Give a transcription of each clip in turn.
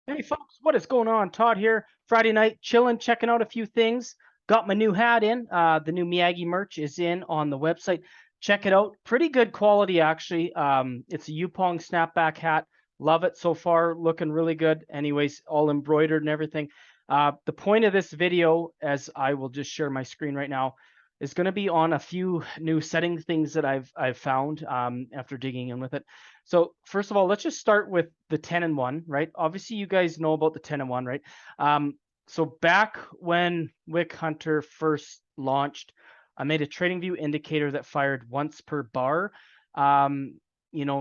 Hey folks, what is going on? Todd here. Friday night, chilling, checking out a few things. Got my new hat in. The new Miyagi merch is in on the website. Check it out. Pretty good quality, actually. It's a Yupong snapback hat. Love it so far. Looking really good. Anyways, all embroidered and everything. The point of this video, as I will just share my screen right now, is going to be on a few new setting things that I've found after digging in with it. So first of all, let's just start with the 10 and 1, right? Obviously, you guys know about the 10 and 1, right? So back when Wick Hunter first launched, I made a trading view indicator that fired once per bar. Um,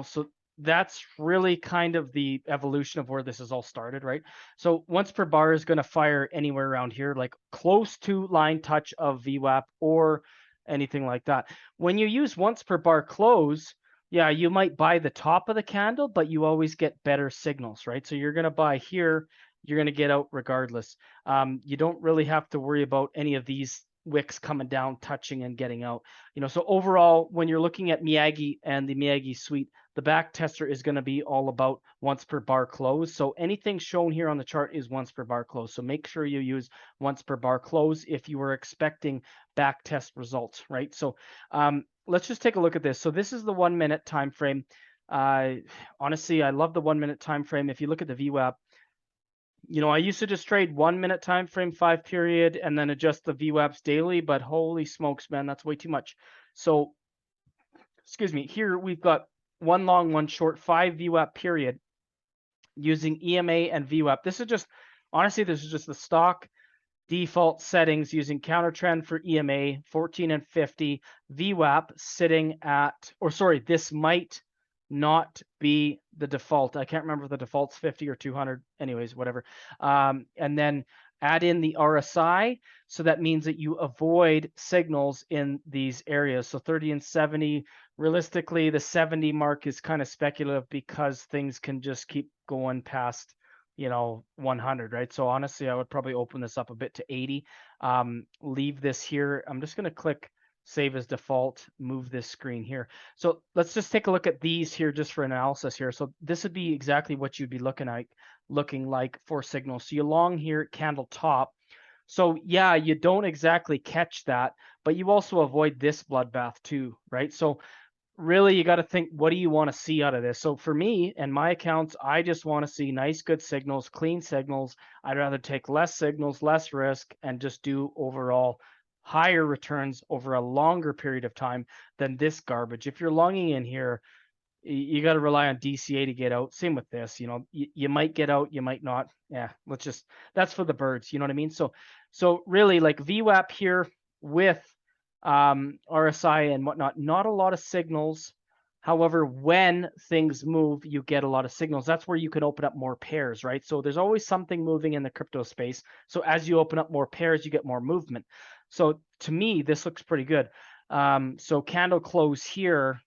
so that's really kind of the evolution of where this is all started, right? So once per bar is going to fire anywhere around here, like close to line touch of VWAP or anything like that. When you use once per bar close, yeah, you might buy the top of the candle, but you always get better signals, right? So you're going to buy here, you're going to get out regardless. You don't really have to worry about any of these wicks coming down, touching and getting out. So overall, when you're looking at Miyagi and the Miyagi suite, the back tester is going to be all about once per bar close. So anything shown here on the chart is once per bar close. So make sure you use once per bar close if you were expecting back test results, right? So let's just take a look at this. So this is the 1 minute time frame. Honestly, I love the 1 minute time frame. If you look at the VWAP, I used to just trade 1 minute time frame, 5 period, and then adjust the VWAPs daily, but holy smokes, man, that's way too much. So, excuse me, here we've got one long, one short, 5 VWAP period using EMA and VWAP. This is just, honestly, this is just the stock default settings using counter trend for EMA 14 and 50, VWAP sitting at, or sorry, this might not be the default. I can't remember if the default's 50 or 200. Anyways, whatever. And then add in the RSI. So that means that you avoid signals in these areas. So 30 and 70, realistically, the 70 mark is kind of speculative because things can just keep going past 100, right? So honestly, I would probably open this up a bit to 80. Leave this here. I'm just going to click save as default, move this screen here. So let's just take a look at these here just for analysis here. So this would be exactly what you'd be looking like for signals. So you long here candle top. So yeah, you don't exactly catch that, but you also avoid this bloodbath too, right? So really you got to think, what do you want to see out of this? So for me and my accounts, I just want to see nice, good signals, clean signals. I'd rather take less signals, less risk, and just do overall higher returns over a longer period of time than this garbage. If you're longing in here, you got to rely on DCA to get out. Same with this, you might get out, you might not. Yeah, that's for the birds. You know what I mean? So really, like VWAP here with RSI and whatnot, not a lot of signals. However, when things move, you get a lot of signals. That's where you can open up more pairs, right? So there's always something moving in the crypto space. So as you open up more pairs, you get more movement. So to me, this looks pretty good. So candle close here.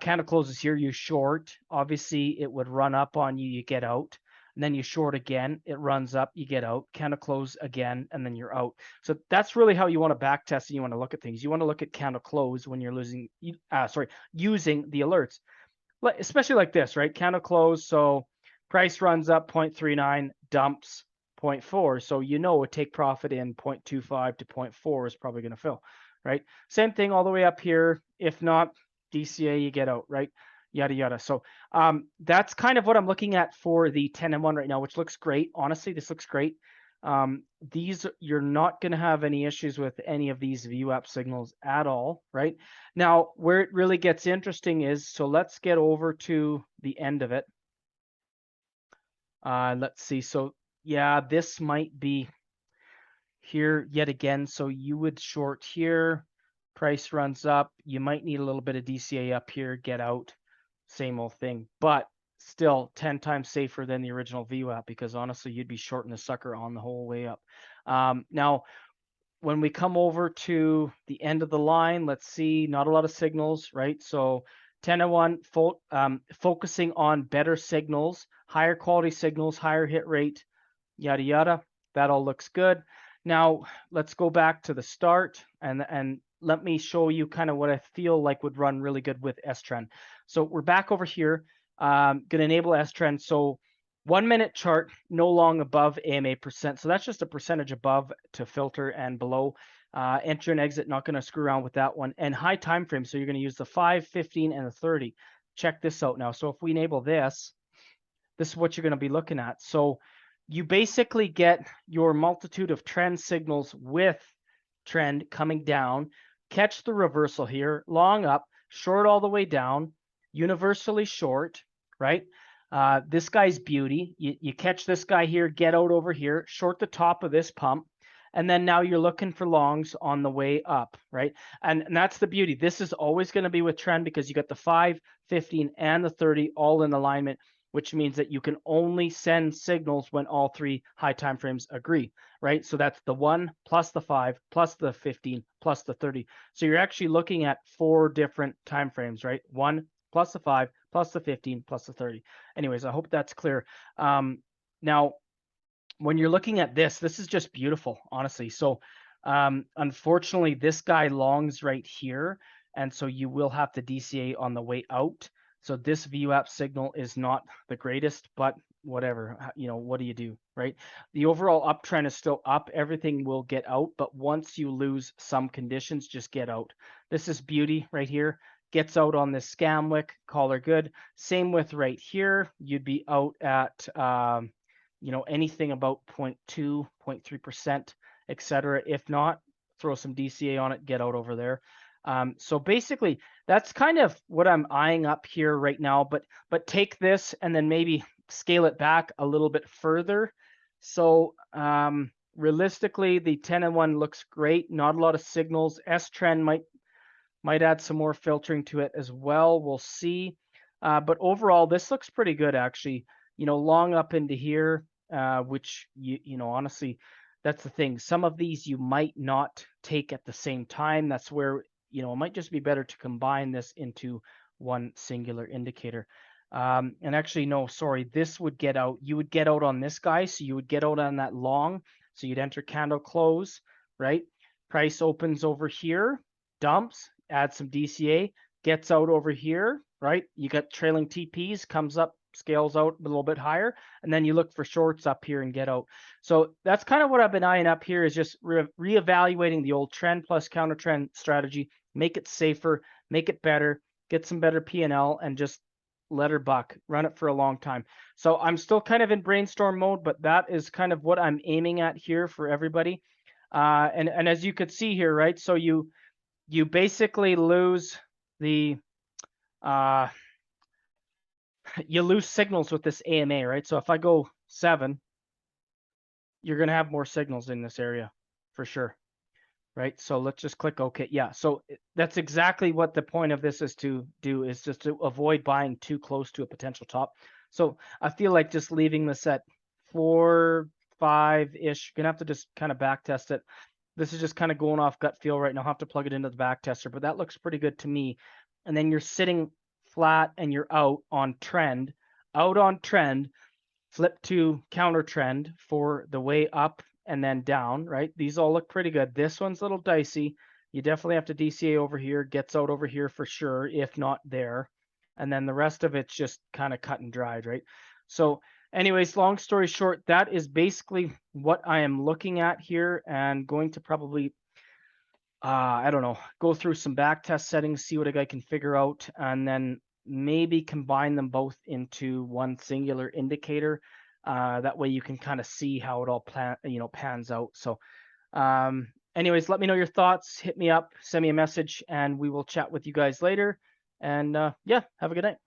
Candle closes here, you short. Obviously, it would run up on you, you get out. And then you short again, it runs up, you get out. Candle close again, and then you're out. So that's really how you want to back test and you want to look at things. You want to look at candle close when you're using the alerts. Especially like this, right? Candle close, so price runs up 0.39, dumps 0.4. So a take profit in 0.25 to 0.4 is probably going to fill, right? Same thing all the way up here. If not, DCA, you get out, right? Yada, yada. So that's kind of what I'm looking at for the 10 and 1 right now, which looks great. Honestly, this looks great. You're not going to have any issues with any of these VWAP signals at all, right? Now, where it really gets interesting is, so let's get over to the end of it. Let's see. So yeah, this might be here yet again. So you would short here, price runs up. You might need a little bit of DCA up here, get out, same old thing, but still 10 times safer than the original VWAP because honestly, you'd be shorting the sucker on the whole way up. Now, when we come over to the end of the line, let's see, not a lot of signals, right? So 10 and 1, focusing on better signals, higher quality signals, higher hit rate, yada, yada. That all looks good. Now, let's go back to the start and let me show you kind of what I feel like would run really good with STrend. So we're back over here. Going to enable STrend. So 1 minute chart, no long above AMA percent. So that's just a percentage above to filter and below. Enter and exit, not going to screw around with that one. And high time frame. So you're going to use the 5, 15, and the 30. Check this out now. So if we enable this, this is what you're going to be looking at. So you basically get your multitude of trend signals with trend coming down. Catch the reversal here, long up, short all the way down, universally short, right? This guy's beauty. You catch this guy here, get out over here, short the top of this pump, and then now you're looking for longs on the way up, right? And that's the beauty. This is always going to be with trend because you got the 5, 15, and the 30 all in alignment, which means that you can only send signals when all three high time frames agree, right? So that's the 1 plus the 5 plus the 15 plus the 30. So you're actually looking at 4 different time frames, right? 1 plus the 5 plus the 15 plus the 30. Anyways, I hope that's clear. Now, when you're looking at this, this is just beautiful, honestly. So unfortunately, this guy longs right here, and so you will have to DCA on the way out. So this VWAP signal is not the greatest, but whatever, what do you do, right? The overall uptrend is still up. Everything will get out, but once you lose some conditions, just get out. This is beauty right here. Gets out on this scam wick, call her good. Same with right here. You'd be out at anything about 0.2, 0.3%, etc. If not, throw some DCA on it, get out over there. So basically, that's kind of what I'm eyeing up here right now. But take this and then maybe scale it back a little bit further. So realistically, the 10 and 1 looks great. Not a lot of signals. STrend might add some more filtering to it as well. We'll see. But overall, this looks pretty good actually. Long up into here, which honestly, that's the thing. Some of these you might not take at the same time. That's where it might just be better to combine this into one singular indicator. And actually, no, sorry, this would get out. You would get out on this guy, so you would get out on that long. So you'd enter candle close, right? Price opens over here, dumps, add some DCA, gets out over here, right? You got trailing TPs, comes up, scales out a little bit higher, and then you look for shorts up here and get out. So that's kind of what I've been eyeing up here, is just reevaluating the old trend plus counter trend strategy, make it safer, make it better, get some better P&L, and just let her buck, run it for a long time. So I'm still kind of in brainstorm mode, but that is kind of what I'm aiming at here for everybody. And as you could see here, right? So you basically lose the you lose signals with this AMA, right? So if I go 7, you're going to have more signals in this area for sure, right? So let's just click OK. Yeah, so that's exactly what the point of this is to do, is just to avoid buying too close to a potential top. So I feel like just leaving this at 4, 5-ish. You're going to have to just kind of back test it. This is just kind of going off gut feel right now. I'll have to plug it into the back tester, but that looks pretty good to me. And then you're sitting flat and you're out on trend, flip to counter trend for the way up and then down, right? These all look pretty good. This one's a little dicey. You definitely have to DCA over here, gets out over here for sure, if not there. And then the rest of it's just kind of cut and dried, right? So anyways, long story short, that is basically what I am looking at here, and going to probably, I don't know, go through some back test settings, see what I can figure out, and then maybe combine them both into one singular indicator. That way you can kind of see how it all pans out. So anyways, let me know your thoughts, hit me up, send me a message, and we will chat with you guys later. And yeah, have a good night.